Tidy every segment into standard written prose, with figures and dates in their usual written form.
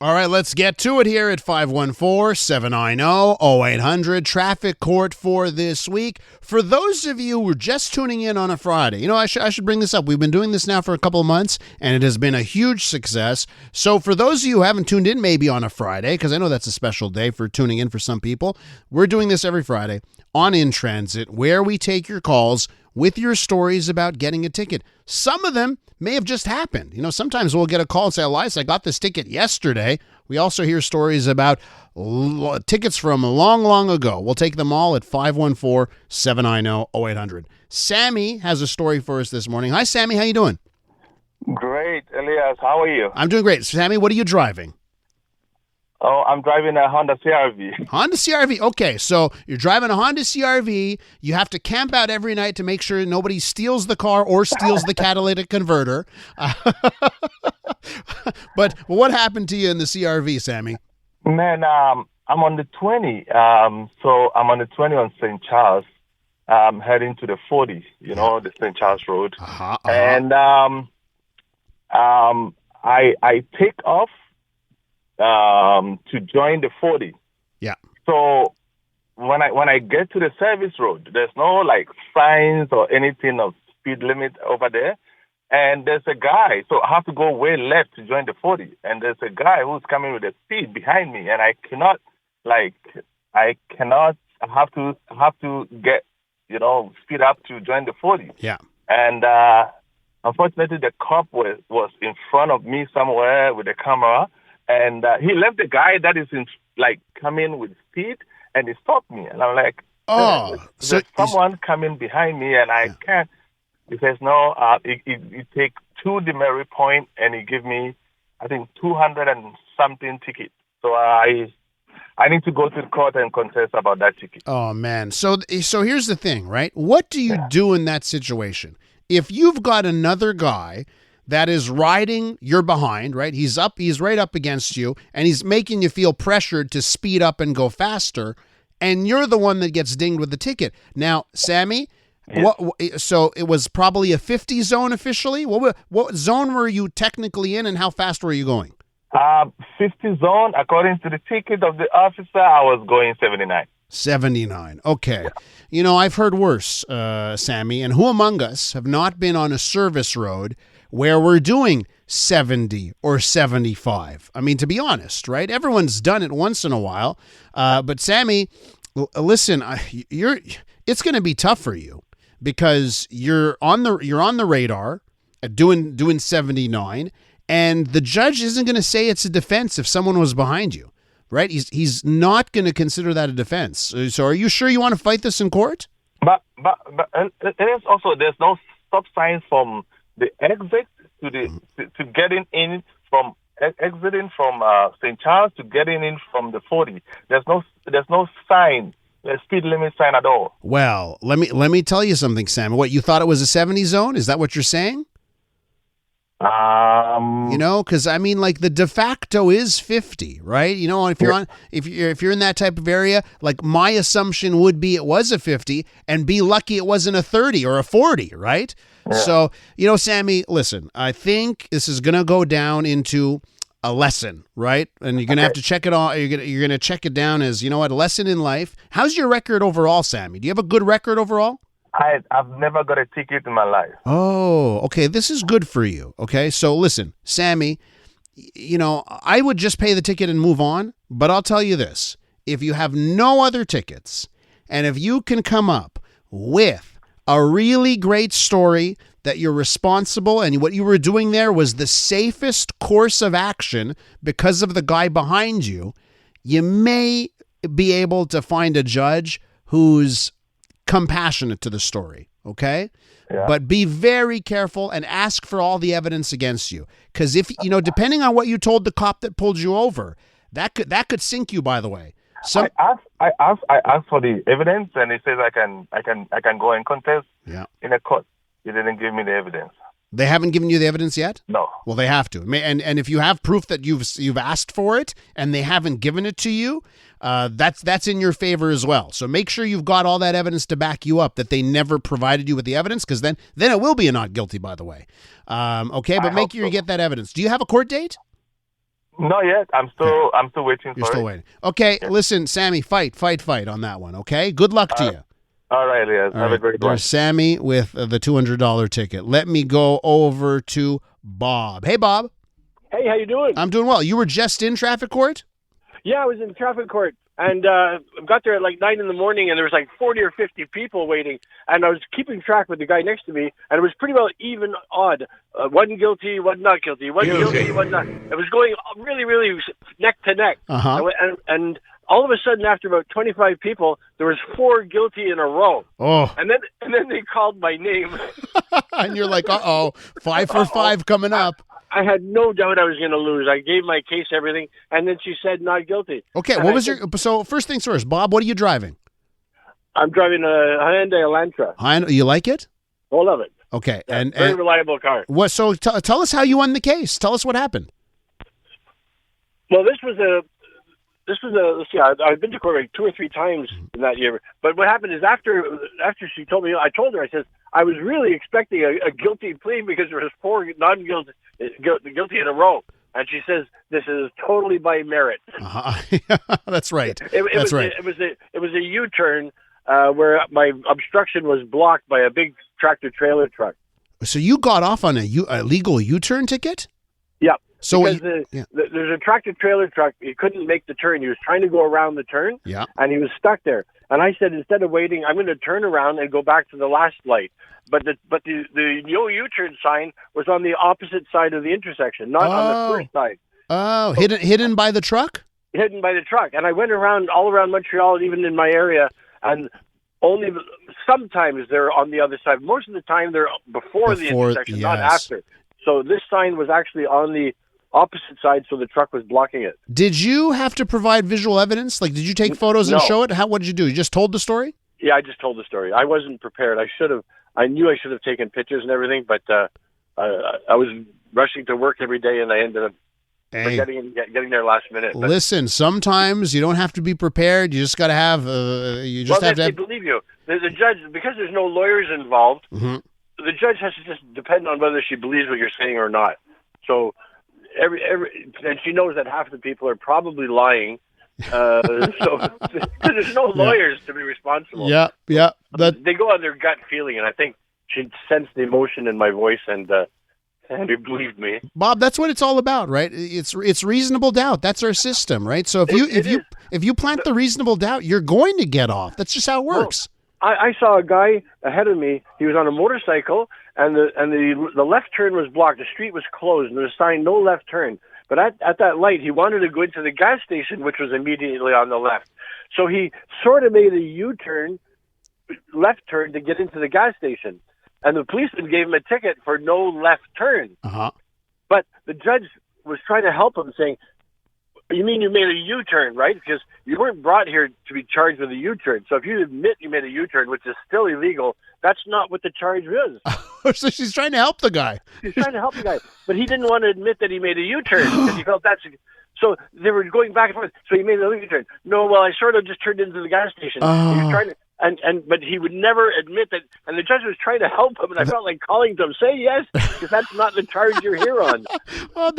All right, let's get to it here at 514-790-0800. Traffic court for this week. For those of you who are just tuning in on a Friday, I should bring this up. We've been doing this now for a couple of months, and it has been a huge success. So for those of you who haven't tuned in maybe on a Friday, because I know that's a special day for tuning in for some people, we're doing this every Friday on In Transit, where we take your calls with your stories about getting a ticket. Some of them may have just happened. Sometimes we'll get a call and say, Elias, I got this ticket yesterday. We also hear stories about tickets from long, long ago. We'll take them all at 514-790-0800. Sammy has a story for us this morning. Hi, Sammy. How you doing? Great, Elias. How are you? I'm doing great. Sammy, what are you driving? Oh, I'm driving a Honda CR-V. Honda CR-V. Okay, so you're driving a Honda CR-V. You have to camp out every night to make sure nobody steals the car or steals the catalytic converter. But what happened to you in the CR-V, Sammy? Man, I'm on the 20. So I'm on the 20 on St. Charles, heading to the 40, the St. Charles Road. And I take off to join the 40. Yeah. So when I get to the service road, there's no signs or anything of speed limit over there. And there's a guy, so I have to go way left to join the 40. And there's a guy who's coming with a speed behind me, and I have to get, speed up to join the 40. Yeah. And unfortunately, the cop was in front of me somewhere with the camera. And he left the guy that is coming with speed, and he stopped me. And I'm like, there's someone coming behind me, and I can't. He says, no, he take 2 demerit point, and he give me, I think, 200 and something ticket. So I need to go to the court and contest about that ticket. Oh, man. So here's the thing, right? What do you do in that situation? If you've got another guy that is riding your behind, right? He's right up against you, and he's making you feel pressured to speed up and go faster, and you're the one that gets dinged with the ticket. Now, Sammy, so it was probably a 50 zone officially? What zone were you technically in, and how fast were you going? 50 zone. According to the ticket of the officer, I was going 79. 79. Okay. I've heard worse, Sammy, and who among us have not been on a service road where we're doing 70 or 75? I mean, to be honest, right? Everyone's done it once in a while. But Sammy, listen, it's going to be tough for you because you're on the radar doing 79, and the judge isn't going to say it's a defense if someone was behind you, right? He's not going to consider that a defense. So are you sure you want to fight this in court? But it is also, there's no stop signs from the exit to getting in from exiting from St. Charles to getting in from the 40. There's no sign, the speed limit sign at all. Well, let me tell you something, Sam. What, you thought it was a 70 zone? Is that what you're saying? Because I mean, the de facto is 50, right? If you're in that type of area, my assumption would be it was a 50, and be lucky it wasn't a 30 or a 40, right? Yeah. So, Sammy, listen, I think this is gonna go down into a lesson, right? And you're gonna have to check it all. You're gonna check it down as a lesson in life. How's your record overall, Sammy? Do you have a good record overall? I've never got a ticket in my life. Oh, okay. This is good for you. Okay. So listen, Sammy, I would just pay the ticket and move on. But I'll tell you this. If you have no other tickets, and if you can come up with a really great story that you're responsible and what you were doing there was the safest course of action because of the guy behind you, you may be able to find a judge who's compassionate to the story, okay? Yeah. But be very careful and ask for all the evidence against you. Because if, depending on what you told the cop that pulled you over, that could sink you, by the way. I asked for the evidence, and it says I can go and contest in a court. He didn't give me the evidence. They haven't given you the evidence yet? No. Well, they have to. And if you have proof that you've asked for it and they haven't given it to you, that's in your favor as well. So make sure you've got all that evidence to back you up that they never provided you with the evidence, because then it will be a not guilty, by the way. Okay, but make sure you get that evidence. Do you have a court date? Not yet. I'm still waiting You're for still it. waiting. Okay, listen, Sammy, fight on that one, okay? Good luck to you. All right, Elias. All Have a right, great one. there's Sammy with the $200 ticket. Let me go over to Bob. Hey, Bob. Hey, how you doing? I'm doing well. You were just in traffic court? Yeah, I was in traffic court, and got there at like 9 in the morning, and there was like 40 or 50 people waiting, and I was keeping track with the guy next to me, and it was pretty well even odd. One guilty, one not guilty, one guilty, one not. It was going really, really neck to neck. Uh-huh. And all of a sudden, after about 25 people, there was 4 guilty in a row. Oh. And then they called my name. And you're like, 5 for 5 coming up. I had no doubt I was going to lose. I gave my case, everything, and then she said not guilty. Okay, and what was so first things first, Bob, what are you driving? I'm driving a Hyundai Elantra. You like it? I love it. Okay, Yeah, and very reliable car. What? So tell us how you won the case. Tell us what happened. Well, this was let's see, I've been to court like 2 or 3 times in that year. But what happened is after she told me, I told her, I said, I was really expecting a guilty plea because there was 4 non-guilty guilty in a row. And she says, this is totally by merit. That's right. That's right. It was a U-turn where my obstruction was blocked by a big tractor-trailer truck. So you got off on a legal U-turn ticket? Yeah. So because there's a tractor-trailer truck. He couldn't make the turn. He was trying to go around the turn, and he was stuck there. And I said, instead of waiting, I'm going to turn around and go back to the last light. But the no U-turn sign was on the opposite side of the intersection, not on the first side. Oh, so, hidden by the truck? Hidden by the truck. And I went all around Montreal, even in my area, and only sometimes they're on the other side. Most of the time they're before the intersection, not after. So this sign was actually on the opposite side, so the truck was blocking it. Did you have to provide visual evidence? Like, did you take photos and show it? What did you do? You just told the story? Yeah, I just told the story. I wasn't prepared. I knew I should have taken pictures and everything, but I was rushing to work every day, and I ended up getting there last minute. But listen, sometimes you don't have to be prepared. You just got to have. They believe you. The judge, because there's no lawyers involved, the judge has to just depend on whether she believes what you're saying or not. So and she knows that half the people are probably lying. So because there's no lawyers to be responsible. Yeah. They go on their gut feeling, and I think she sensed the emotion in my voice, and he believed me. Bob, that's what it's all about, right? It's reasonable doubt. That's our system, right? So if you plant the reasonable doubt, you're going to get off. That's just how it works. Well, I saw a guy ahead of me. He was on a motorcycle, and the left turn was blocked. The street was closed, and there was a sign, no left turn. But at that light, he wanted to go into the gas station, which was immediately on the left. So he sort of made a U-turn, left turn, to get into the gas station. And the policeman gave him a ticket for no left turn. But the judge was trying to help him, saying, you mean you made a U-turn, right? Because you weren't brought here to be charged with a U-turn. So if you admit you made a U-turn, which is still illegal, that's not what the charge is. So she's trying to help the guy. She's trying to help the guy. But he didn't want to admit that he made a U-turn because he felt that's... So they were going back and forth. So he made a U-turn. No, well, I sort of just turned into the gas station. He was trying to... But he would never admit that, and the judge was trying to help him, and I felt like calling to him, say yes, because that's not the charge you're here on. Oh,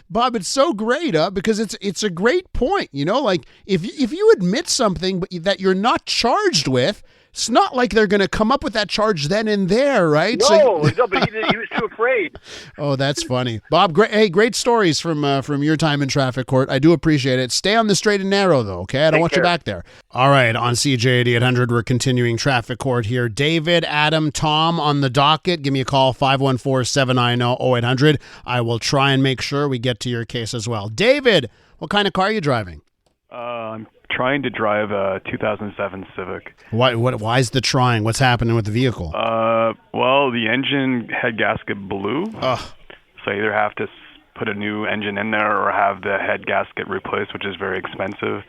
Bob, it's so great, because it's a great point. Like if you admit something that you're not charged with, it's not like they're going to come up with that charge then and there, right? No, but he was too afraid. Oh, that's funny, Bob. Great stories from your time in traffic court. I do appreciate it. Stay on the straight and narrow, though. Okay, I don't want you back there. All right, on CJAD 800, we're continuing traffic court here. David, Adam, Tom on the docket. Give me a call, 514-790-0800. I will try and make sure we get to your case as well. David, what kind of car are you driving? I'm trying to drive a 2007 Civic. Why is the trying? What's happening with the vehicle? Well, the engine head gasket blew. So I either have to put a new engine in there or have the head gasket replaced, which is very expensive.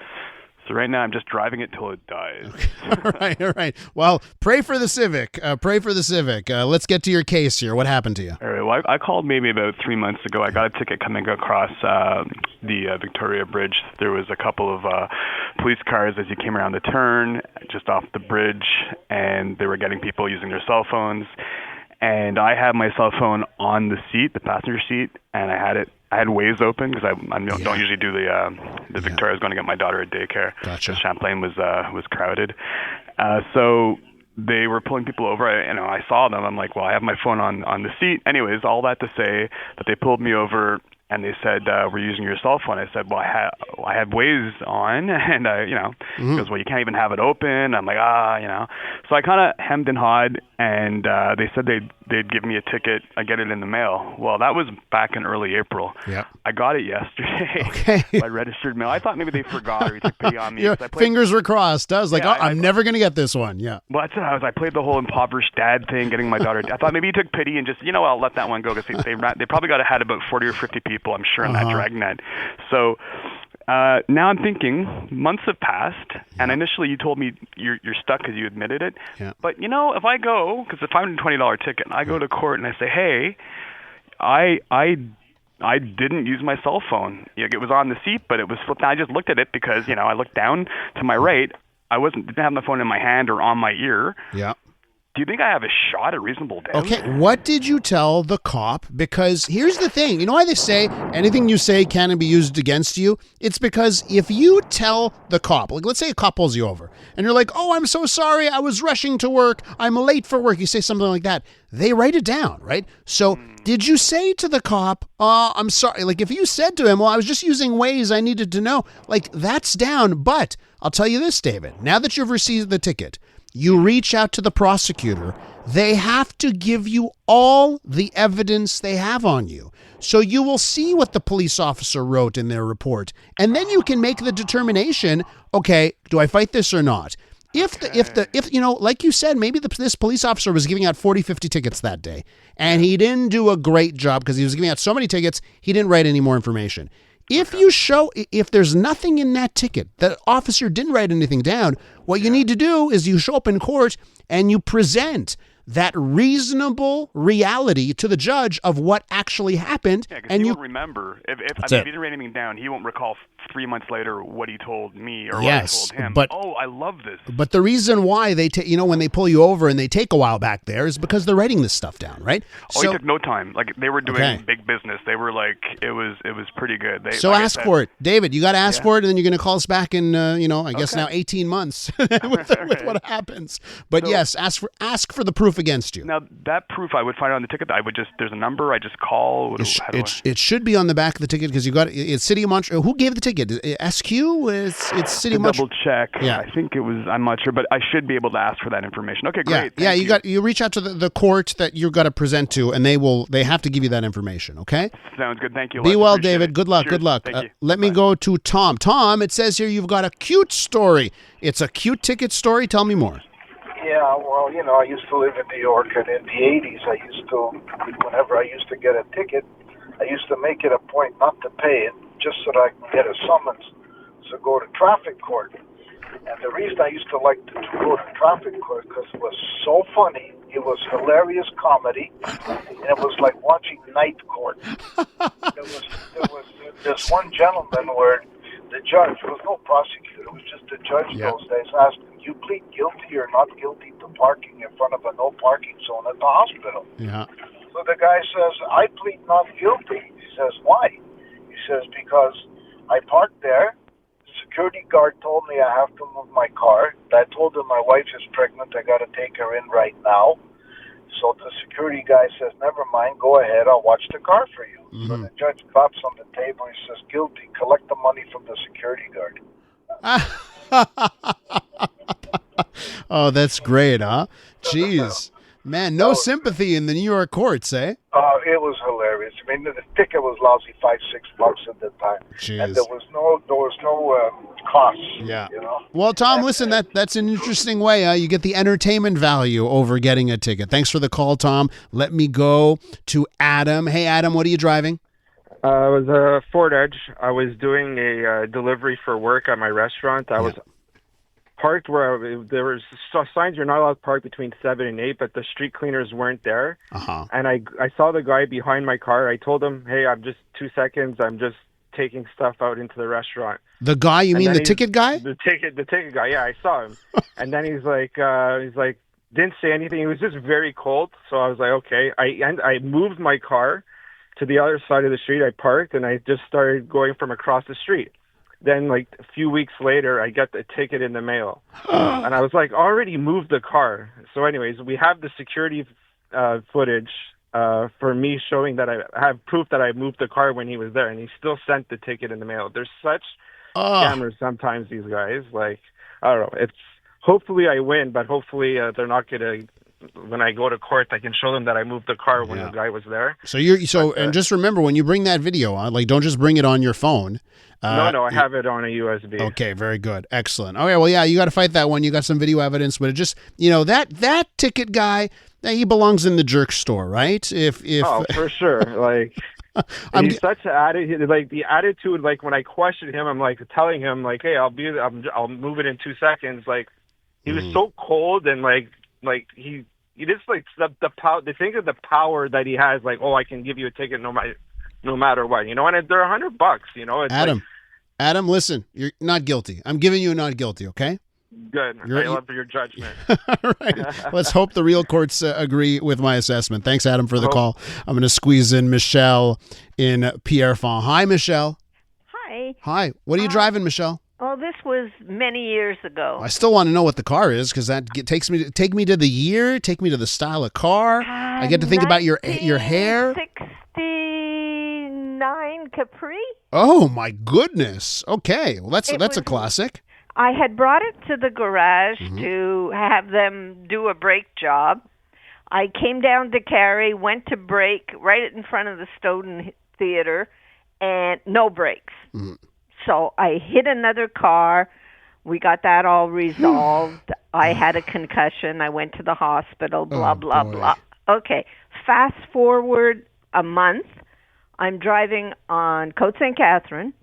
So right now I'm just driving it till it dies. Okay. All right. Well, pray for the Civic. Let's get to your case here. What happened to you? All right. Well, I called maybe about 3 months ago. I got a ticket coming across the Victoria Bridge. There was a couple of police cars as you came around the turn, just off the bridge, and they were getting people using their cell phones. And I had my cell phone on the seat, the passenger seat, and I had it I had Waze open because I don't usually do the Victoria. I was going to get my daughter at daycare. Gotcha. Champlain was crowded, so they were pulling people over. I saw them. I'm like, well, I have my phone on the seat. Anyways, all that to say that they pulled me over. And they said, we're using your cell phone. I said, well, I have Waze on. And, he goes, well, you can't even have it open. I'm like, So I kind of hemmed and hawed, and they said they'd give me a ticket. I get it in the mail. Well, that was back in early April. Yeah. I got it yesterday. Okay. By registered mail. I thought maybe they forgot or he took pity on me. Your fingers were crossed. I was like, I'm never going to get this one. Yeah. Well, that's what I played the whole impoverished dad thing, getting my daughter. I thought maybe he took pity and just, I'll let that one go because they probably had about 40 or 50 people, I'm sure, in that dragnet. So now I'm thinking months have passed, and initially you told me you're stuck because you admitted it. Yeah. But, if I go, because it's a $520 ticket, and I go to court and I say, hey, I didn't use my cell phone. It was on the seat, but it was flipped. I just looked at it because, I looked down to my right. I didn't have my phone in my hand or on my ear. Yeah. Do you think I have a shot at reasonable doubt? Okay, what did you tell the cop? Because here's the thing. You know why they say anything you say can be used against you? It's because if you tell the cop, like let's say a cop pulls you over, and you're like, oh, I'm so sorry, I was rushing to work, I'm late for work. You say something like that. They write it down, right? So did you say to the cop, I'm sorry, like if you said to him, well, I was just using Waze, I needed to know, like that's down. But I'll tell you this, David, now that you've received the ticket, you reach out to the prosecutor. They have to give you all the evidence they have on you. So you will see what the police officer wrote in their report. And then you can make the determination, okay, do I fight this or not? If like you said, maybe this police officer was giving out 40, 50 tickets that day, and he didn't do a great job because he was giving out so many tickets, he didn't write any more information. If there's nothing in that ticket, the officer didn't write anything down, what you need to do is you show up in court and you present that reasonable reality to the judge of what actually happened. Yeah, because he won't remember. If he didn't write anything down, he won't recall 3 months later what he told me or what I told him. But, I love this. But the reason why they when they pull you over and they take a while back there is because they're writing this stuff down, right? It took no time. Like they were doing big business. They were like, it was pretty good. Ask for it. David, you got to ask for it, and then you're going to call us back in, I guess now 18 months with what happens. But yes, ask for the proof against you. Now, that proof I would find on the ticket. There's a number I just call. It should be on the back of the ticket because you got it's City of Montreal. Who gave the ticket? SQ? It's City of Montreal. Double check. Yeah. I think it was. I'm not sure, but I should be able to ask for that information. Okay, great. Yeah. You reach out to the court that you've got to present to, and they have to give you that information. Okay. Sounds good. Thank you. Be well, David. Good luck. Cheers. Good luck. Thank you. Let me go to Tom. Tom, it says here you've got a cute story. It's a cute ticket story. Tell me more. Yeah, well, I used to live in New York, and in the 80s, whenever I used to get a ticket, I used to make it a point not to pay it, just so that I can get a summons to go to traffic court. And the reason I used to like to go to traffic court because it was so funny. It was hilarious comedy, and it was like watching Night Court. There was this one gentleman where the judge, there was no prosecutor, it was just the judge those days, asked him, you plead guilty or not guilty to parking in front of a no parking zone at the hospital? Yeah. So the guy says, I plead not guilty. He says, why? He says, because I parked there. The security guard told me I have to move my car. I told him my wife is pregnant. I got to take her in right now. So the security guy says, never mind, go ahead. I'll watch the car for you. Mm-hmm. So the judge claps on the table. He says, guilty. Collect the money from the security guard. Oh, that's great, huh? Jeez. Man, no sympathy in the New York courts, eh? It was hilarious. I mean, the ticket was lousy $5-6 at the time. Jeez. And there was no costs. Yeah. Well, Tom, listen, that's an interesting way. You get the entertainment value over getting a ticket. Thanks for the call, Tom. Let me go to Adam. Hey, Adam, what are you driving? It was a Ford Edge. I was doing a delivery for work at my restaurant. I was parked where there was signs you're not allowed to park between 7 and 8, but the street cleaners weren't there. Uh-huh. And I saw the guy behind my car. I told him, hey, I'm just 2 seconds. I'm just taking stuff out into the restaurant. The guy, you mean the ticket guy? The ticket guy, yeah, I saw him. And then he's like, didn't say anything. He was just very cold. So I was like, okay. I moved my car to the other side of the street. I parked, and I just started going from across the street. Then, like, a few weeks later, I get the ticket in the mail. And I was like, already moved the car. So anyways, we have the security footage for me showing that I have proof that I moved the car when he was there, and he still sent the ticket in the mail. There's such scammers sometimes, these guys. Like, I don't know. It's hopefully I win, but hopefully they're not going to. When I go to court, I can show them that I moved the car when the guy was there. So and just remember, when you bring that video on, like, don't just bring it on your phone. No, I have it on a USB. Okay, very good. Excellent. Okay, well, yeah, you got to fight that one. You got some video evidence, but it just, that ticket guy, he belongs in the jerk store, right? If Oh, for sure. Like, he's such an attitude. Like, the attitude, like, when I question him, I'm like telling him, like, hey, I'll move it in 2 seconds. Like, he was so cold, and like he just, like, the power. They think of the power that he has. Like, oh, I can give you a ticket no matter what, and they're $100. It's Adam, listen, you're not guilty. I'm giving you a not guilty. Okay. Good. I love your judgment. All right. Let's hope the real courts agree with my assessment. Thanks, Adam, for the call. I'm going to squeeze in Michelle in Pierrefonds. Hi, Michelle. Hi. Hi. What are you driving, Michelle? Oh, this was many years ago. I still want to know what the car is, because that take me to the year, take me to the style of car. I get to think about your hair. 69 Capri. Oh my goodness. Okay, well that's a classic. I had brought it to the garage to have them do a brake job. I came down to Cary, went to brake right in front of the Stoughton Theater, and no brakes. So I hit another car. We got that all resolved. I had a concussion. I went to the hospital, blah, blah, blah. Okay, fast forward a month. I'm driving on Côte St. Catherine,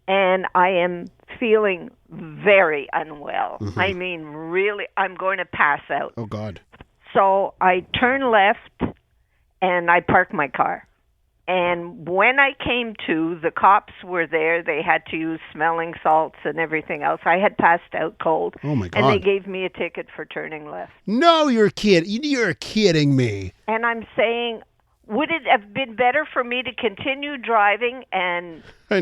and I am feeling very unwell. I mean, really, I'm going to pass out. Oh, God. So I turn left, and I park my car. And when I came to, the cops were there. They had to use smelling salts and everything else. I had passed out cold. Oh, my God. And they gave me a ticket for turning left. No, you're kidding. You're kidding me. And I'm saying, would it have been better for me to continue driving and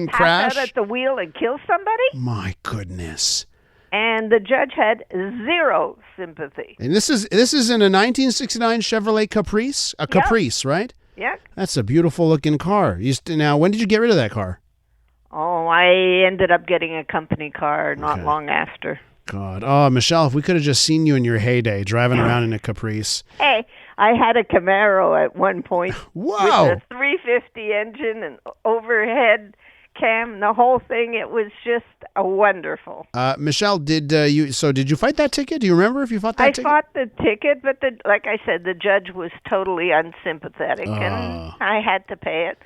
crash out at the wheel and kill somebody? My goodness. And the judge had zero sympathy. And this is in a 1969 Chevrolet Caprice? A Caprice, right? Yeah. That's a beautiful looking car. Now, when did you get rid of that car? Oh, I ended up getting a company car not long after. God. Oh, Michelle, if we could have just seen you in your heyday driving around in a Caprice. Hey, I had a Camaro at one point. Wow. With a 350 engine and overhead cam, the whole thing. It was just wonderful. Michelle, did you fight that ticket? Do you remember if you fought that ticket? I fought the ticket, but like I said, the judge was totally unsympathetic, and I had to pay it.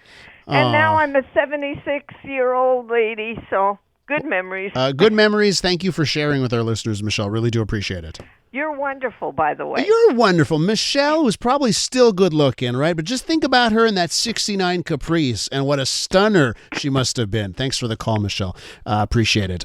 And now I'm a 76-year-old lady, so good memories. Good memories. Thank you for sharing with our listeners, Michelle. Really do appreciate it. You're wonderful, by the way. You're wonderful. Michelle was probably still good looking, right? But just think about her in that 69 Caprice and what a stunner she must have been. Thanks for the call, Michelle. Appreciate it.